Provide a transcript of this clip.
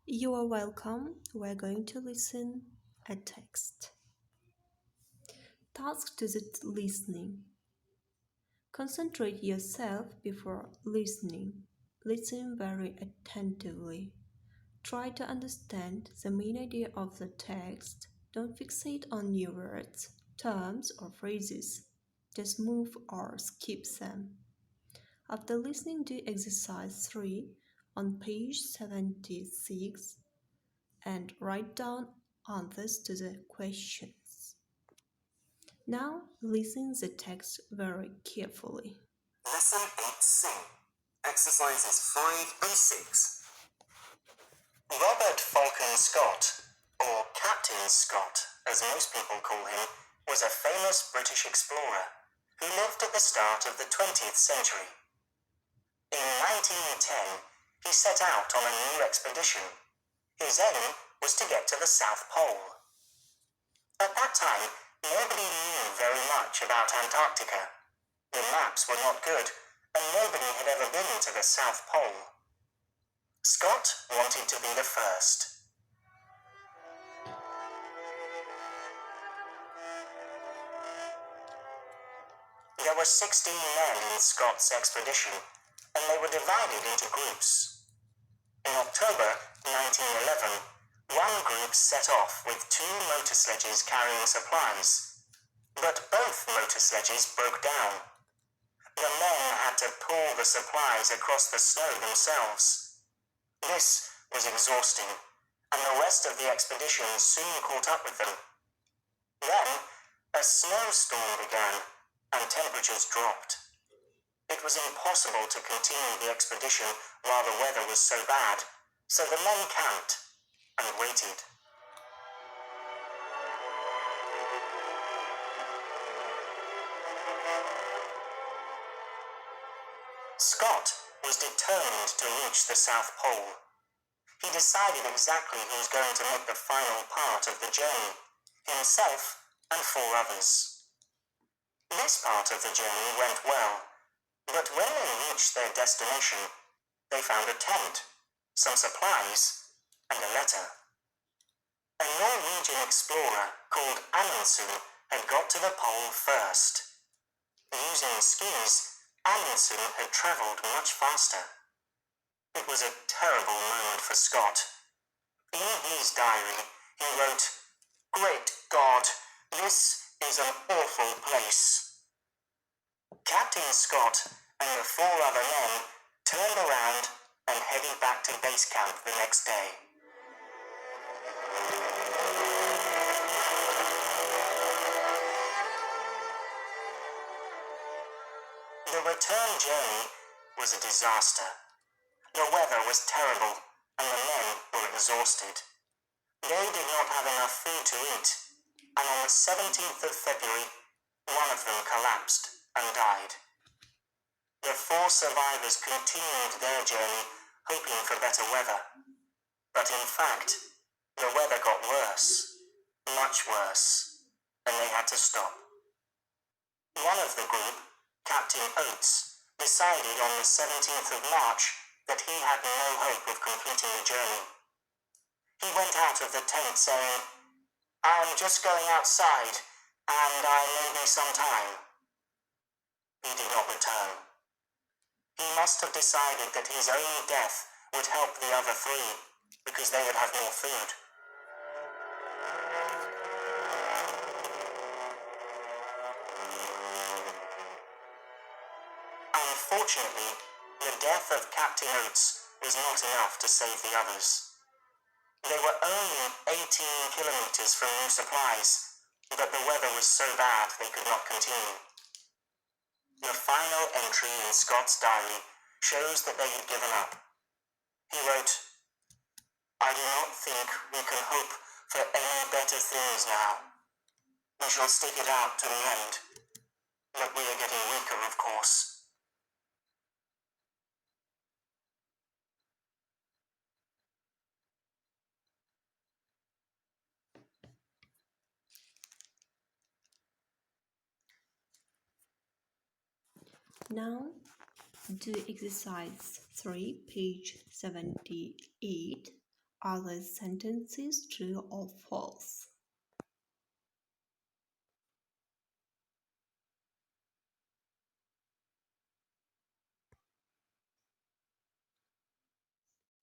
You are welcome. We're going to listen a text. Task to the listening. Concentrate yourself before listening. Listen very attentively. Try to understand the main idea of the text. Don't fixate on new words, terms, or phrases. Just move or skip them. After listening, do exercise 3 on page 76 and write down answers to the questions. Now listen the text very carefully. Lesson 8C, exercises 5 and 6. Robert Falcon Scott, or Captain Scott, as most people call him, was a famous British explorer who lived at the start of the 20th century. In 1910, he set out on a new expedition. His aim was to get to the South Pole. At that time, nobody knew very much about Antarctica. The maps were not good, and nobody had ever been to the South Pole. Scott wanted to be the first. There were 16 men in Scott's expedition, and they were divided into groups. In October 1911, one group set off with 2 motor sledges carrying supplies, but both motor sledges broke down. The men had to pull the supplies across the snow themselves. This was exhausting, and the rest of the expedition soon caught up with them. Then, a snowstorm began, and temperatures dropped. It was impossible to continue the expedition while the weather was so bad, so the men camped and waited. Scott was determined to reach the South Pole. He decided exactly who was going to make the final part of the journey, himself and 4 others. This part of the journey went well, but when they reached their destination, they found a tent, some supplies, and a letter. A Norwegian explorer called Amundsen had got to the pole first. Using skis, Amundsen had travelled much faster. It was a terrible moment for Scott. In his diary, he wrote, "Great God, this is an awful place." Captain Scott and the 4 other men turned around and headed back to base camp the next day. The return journey was a disaster. The weather was terrible, and the men were exhausted. They did not have enough food to eat, and on the 17th of February, one of them collapsed and died. The 4 survivors continued their journey, hoping for better weather. But in fact, the weather got worse, much worse, and they had to stop. One of the group, Captain Oates, decided on the 17th of March that he had no hope of completing the journey. He went out of the tent saying, "I'm just going outside, and I may be some time." He did not return. He must have decided that his own death would help the other 3, because they would have more food. Unfortunately, the death of Captain Oates was not enough to save the others. They were only 18 kilometers from new supplies, but the weather was so bad they could not continue. The final entry in Scott's diary shows that they had given up. He wrote, "I do not think we can hope for any better things now. We shall stick it out to the end, but we are getting weaker, of course." Now do exercise 3, page 78 Are these sentences true or false?